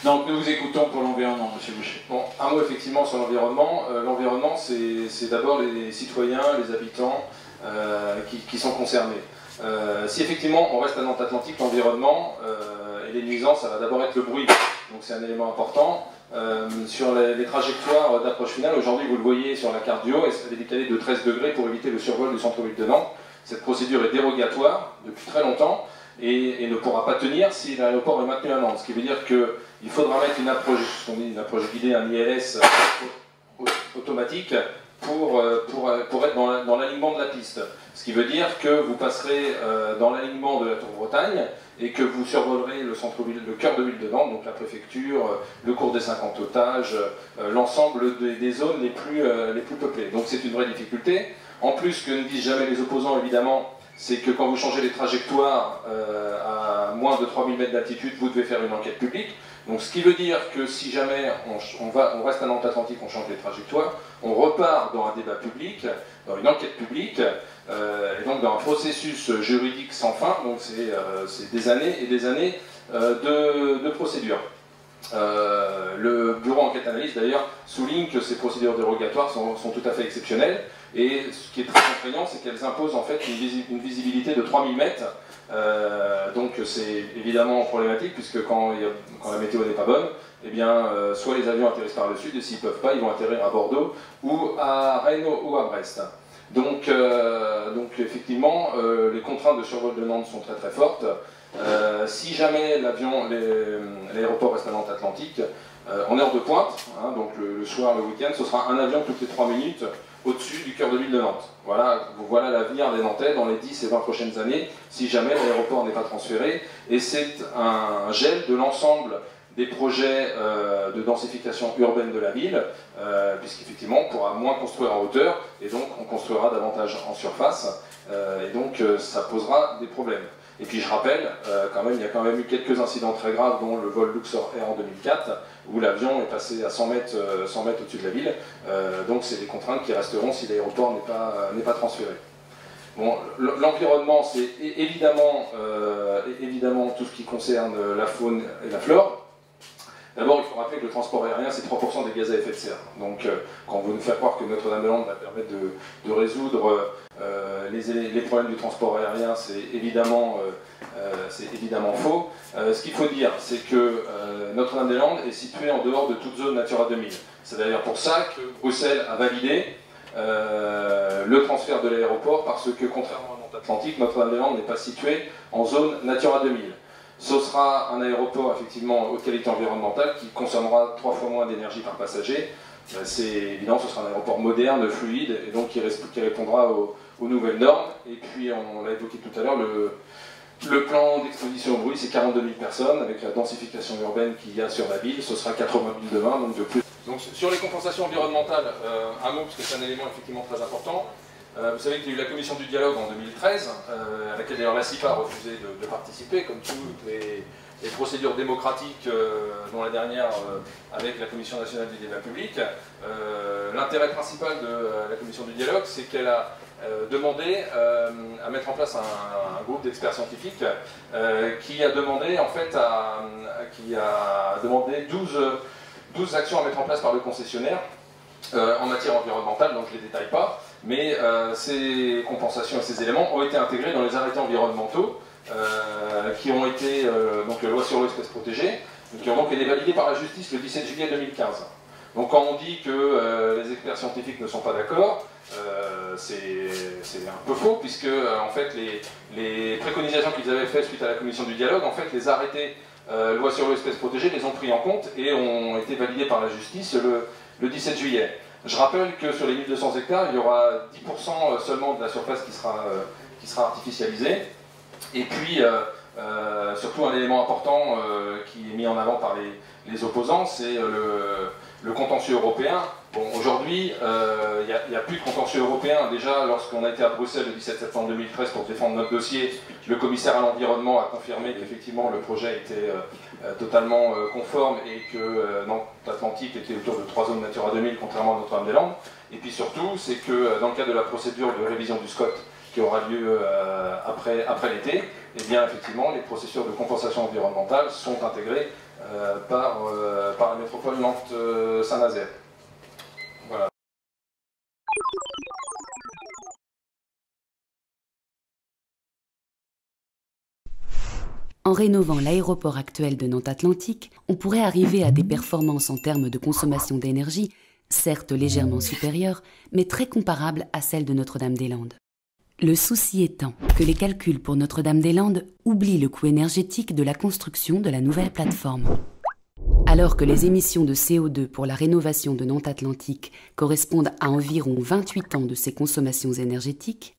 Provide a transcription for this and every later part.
Donc nous vous écoutons pour l'environnement, Monsieur Boucher. Bon, un mot effectivement sur l'environnement. L'environnement, c'est d'abord les citoyens, les habitants qui sont concernés. Si effectivement on reste à Nantes-Atlantique, l'environnement et les nuisances, ça va d'abord être le bruit. Donc c'est un élément important. Sur les trajectoires d'approche finale, aujourd'hui vous le voyez sur la carte du haut, elle est décalée de 13 degrés pour éviter le survol du centre-ville de Nantes. Cette procédure est dérogatoire depuis très longtemps et ne pourra pas tenir si l'aéroport est maintenu à Nantes. Ce qui veut dire qu'il faudra mettre une approche guidée, un ILS automatique pour être dans l'alignement de la piste. Ce qui veut dire que vous passerez dans l'alignement de la Tour Bretagne et que vous survolerez le centre-ville, le cœur de ville de Nantes, donc la préfecture, le cours des 50 otages, l'ensemble des zones les plus peuplées. Donc c'est une vraie difficulté. En plus, ce que ne disent jamais les opposants, évidemment, c'est que quand vous changez les trajectoires à moins de 3000 mètres d'altitude, vous devez faire une enquête publique. Donc ce qui veut dire que si jamais on reste à Nantes-Atlantique, on change les trajectoires, on repart dans un débat public, dans une enquête publique, et donc dans un processus juridique sans fin, donc c'est des années et des années de procédure. Le bureau enquête-analyse d'ailleurs souligne que ces procédures dérogatoires sont tout à fait exceptionnelles, et ce qui est très contraignant, c'est qu'elles imposent en fait une visibilité de 3000 mètres. Donc c'est évidemment problématique, puisque quand la météo n'est pas bonne, eh bien, soit les avions atterrissent par le sud, et s'ils ne peuvent pas, ils vont atterrir à Bordeaux, ou à Rennes, ou à Brest. Donc effectivement, les contraintes de survol de Nantes sont très très fortes. Si jamais l'aéroport reste à Nantes-Atlantique, en heure de pointe, hein, donc le soir, le week-end, ce sera un avion toutes les 3 minutes au-dessus du cœur de ville de Nantes. Voilà l'avenir des Nantais dans les 10 et 20 prochaines années, si jamais l'aéroport n'est pas transféré. Et c'est un gel de l'ensemble des projets de densification urbaine de la ville, puisqu'effectivement on pourra moins construire en hauteur, et donc on construira davantage en surface, et donc ça posera des problèmes. Et puis je rappelle, il y a quand même eu quelques incidents très graves, dont le vol Luxor Air en 2004, où l'avion est passé à 100 mètres au-dessus de la ville. Donc c'est des contraintes qui resteront si l'aéroport n'est pas transféré. Bon, l'environnement, c'est évidemment tout ce qui concerne la faune et la flore. D'abord, il faut rappeler que le transport aérien, c'est 3% des gaz à effet de serre. Donc, quand on veut nous faire croire que Notre-Dame-des-Landes va permettre de résoudre les problèmes du transport aérien, c'est évidemment faux. Ce qu'il faut dire, c'est que Notre-Dame-des-Landes est située en dehors de toute zone Natura 2000. C'est d'ailleurs pour ça que Bruxelles a validé le transfert de l'aéroport, parce que, contrairement à Nantes-Atlantique, Notre-Dame-des-Landes n'est pas située en zone Natura 2000. Ce sera un aéroport effectivement haute qualité environnementale qui consommera 3 fois moins d'énergie par passager. C'est évident, ce sera un aéroport moderne, fluide, et donc qui répondra aux nouvelles normes. Et puis, on l'a évoqué tout à l'heure, le plan d'exposition au bruit, c'est 42 000 personnes, avec la densification urbaine qu'il y a sur la ville, ce sera 80 000 demain, donc de plus. Donc sur les compensations environnementales, un mot, parce que c'est un élément effectivement très important. Vous savez qu'il y a eu la commission du dialogue en 2013, à laquelle d'ailleurs la CIPA a refusé de participer, comme toutes les procédures démocratiques, dont la dernière avec la Commission nationale du débat public. L'intérêt principal de la commission du dialogue, c'est qu'elle a demandé à mettre en place un groupe d'experts scientifiques qui a demandé en fait qui a demandé 12 actions à mettre en place par le concessionnaire en matière environnementale, donc je ne les détaille pas. Mais ces compensations et ces éléments ont été intégrés dans les arrêtés environnementaux qui ont été, donc la loi sur l'eau espèces protégées, qui ont donc été validés par la justice le 17 juillet 2015. Donc quand on dit que les experts scientifiques ne sont pas d'accord, c'est un peu faux, puisque en fait les préconisations qu'ils avaient faites suite à la commission du dialogue, en fait les arrêtés loi sur l'eau espèces protégées les ont pris en compte et ont été validés par la justice le 17 juillet. Je rappelle que sur les 1200 hectares, il y aura 10% seulement de la surface qui sera artificialisée. Et puis, surtout un élément important qui est mis en avant par les opposants, c'est le contentieux européen. Bon, aujourd'hui, il n'y a plus de contentieux européen. Déjà, lorsqu'on a été à Bruxelles le 17 septembre 2013 pour défendre notre dossier, le commissaire à l'environnement a confirmé qu'effectivement le projet était totalement conforme et que Nantes-Atlantique était autour de 3 zones Natura 2000, contrairement à Notre-Dame-des-Landes. Et puis surtout, c'est que dans le cadre de la procédure de révision du SCOT qui aura lieu après l'été, eh bien effectivement les procédures de compensation environnementale sont intégrées par la métropole Nantes-Saint-Nazaire. Voilà. En rénovant l'aéroport actuel de Nantes-Atlantique, on pourrait arriver à des performances en termes de consommation d'énergie, certes légèrement supérieures, mais très comparables à celles de Notre-Dame-des-Landes. Le souci étant que les calculs pour Notre-Dame-des-Landes oublient le coût énergétique de la construction de la nouvelle plateforme. Alors que les émissions de CO2 pour la rénovation de Nantes-Atlantique correspondent à environ 28 ans de ses consommations énergétiques,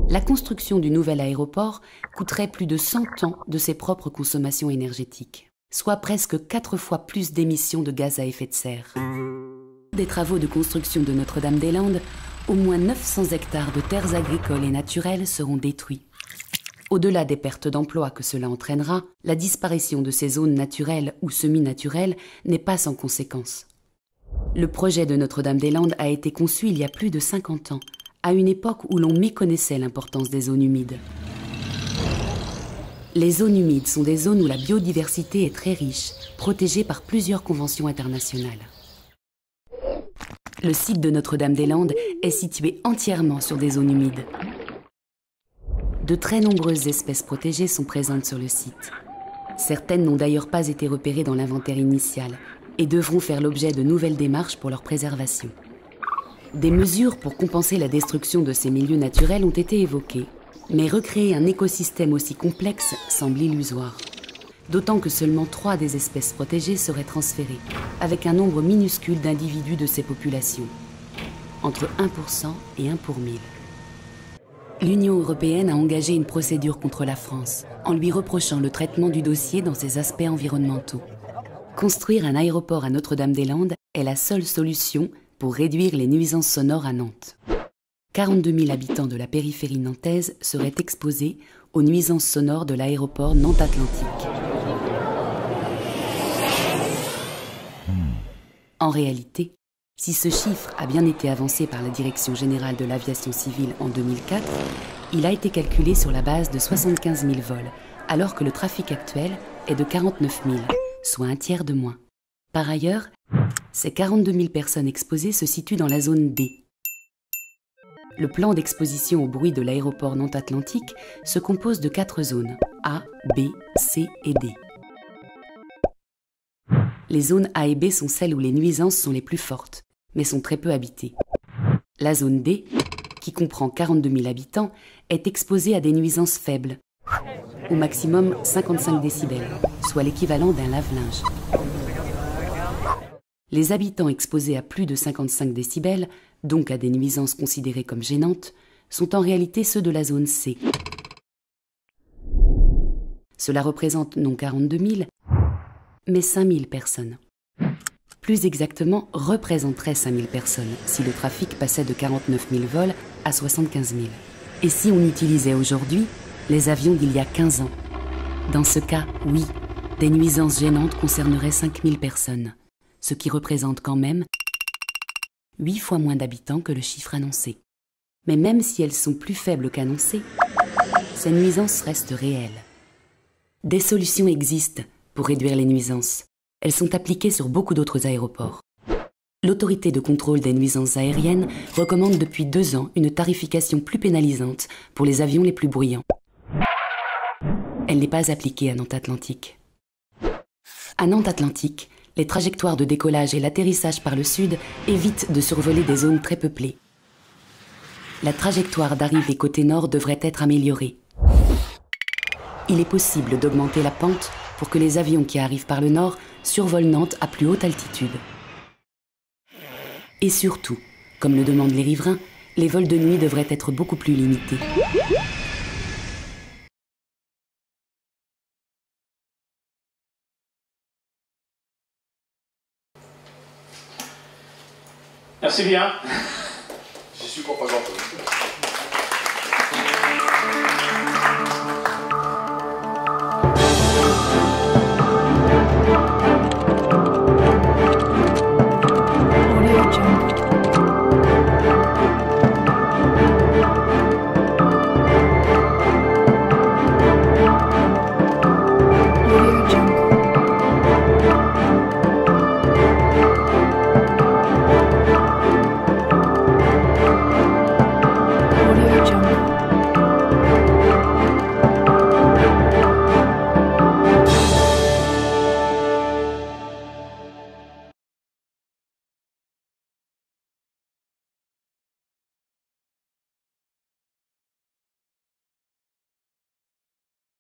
la construction du nouvel aéroport coûterait plus de 100 ans de ses propres consommations énergétiques, soit presque 4 fois plus d'émissions de gaz à effet de serre. Des travaux de construction de Notre-Dame-des-Landes, au moins 900 hectares de terres agricoles et naturelles seront détruits. Au-delà des pertes d'emplois que cela entraînera, la disparition de ces zones naturelles ou semi-naturelles n'est pas sans conséquence. Le projet de Notre-Dame-des-Landes a été conçu il y a plus de 50 ans, à une époque où l'on méconnaissait l'importance des zones humides. Les zones humides sont des zones où la biodiversité est très riche, protégée par plusieurs conventions internationales. Le site de Notre-Dame-des-Landes est situé entièrement sur des zones humides. De très nombreuses espèces protégées sont présentes sur le site. Certaines n'ont d'ailleurs pas été repérées dans l'inventaire initial et devront faire l'objet de nouvelles démarches pour leur préservation. Des mesures pour compenser la destruction de ces milieux naturels ont été évoquées, mais recréer un écosystème aussi complexe semble illusoire. D'autant que seulement 3 des espèces protégées seraient transférées, avec un nombre minuscule d'individus de ces populations, entre 1% et 1 pour 1000. L'Union européenne a engagé une procédure contre la France, en lui reprochant le traitement du dossier dans ses aspects environnementaux. Construire un aéroport à Notre-Dame-des-Landes est la seule solution pour réduire les nuisances sonores à Nantes. 42 000 habitants de la périphérie nantaise seraient exposés aux nuisances sonores de l'aéroport Nantes-Atlantique. En réalité, si ce chiffre a bien été avancé par la Direction générale de l'aviation civile en 2004, il a été calculé sur la base de 75 000 vols, alors que le trafic actuel est de 49 000, soit un tiers de moins. Par ailleurs, ces 42 000 personnes exposées se situent dans la zone D. Le plan d'exposition au bruit de l'aéroport Nantes-Atlantique se compose de 4 zones, A, B, C et D. Les zones A et B sont celles où les nuisances sont les plus fortes, mais sont très peu habitées. La zone D, qui comprend 42 000 habitants, est exposée à des nuisances faibles, au maximum 55 décibels, soit l'équivalent d'un lave-linge. Les habitants exposés à plus de 55 décibels, donc à des nuisances considérées comme gênantes, sont en réalité ceux de la zone C. Cela représente non 42 000, mais 5 000 personnes. Plus exactement, représenterait 5 000 personnes si le trafic passait de 49 000 vols à 75 000. Et si on utilisait aujourd'hui les avions d'il y a 15 ans? Dans ce cas, oui, des nuisances gênantes concerneraient 5 000 personnes, ce qui représente quand même 8 fois moins d'habitants que le chiffre annoncé. Mais même si elles sont plus faibles qu'annoncées, ces nuisances restent réelles. Des solutions existent pour réduire les nuisances. Elles sont appliquées sur beaucoup d'autres aéroports. L'autorité de contrôle des nuisances aériennes recommande depuis 2 ans une tarification plus pénalisante pour les avions les plus bruyants. Elle n'est pas appliquée à Nantes-Atlantique. À Nantes-Atlantique, les trajectoires de décollage et l'atterrissage par le sud évitent de survoler des zones très peuplées. La trajectoire d'arrivée côté nord devrait être améliorée. Il est possible d'augmenter la pente pour que les avions qui arrivent par le nord survolent Nantes à plus haute altitude. Et surtout, comme le demandent les riverains, les vols de nuit devraient être beaucoup plus limités. Merci bien. J'y suis pour pas grand-chose.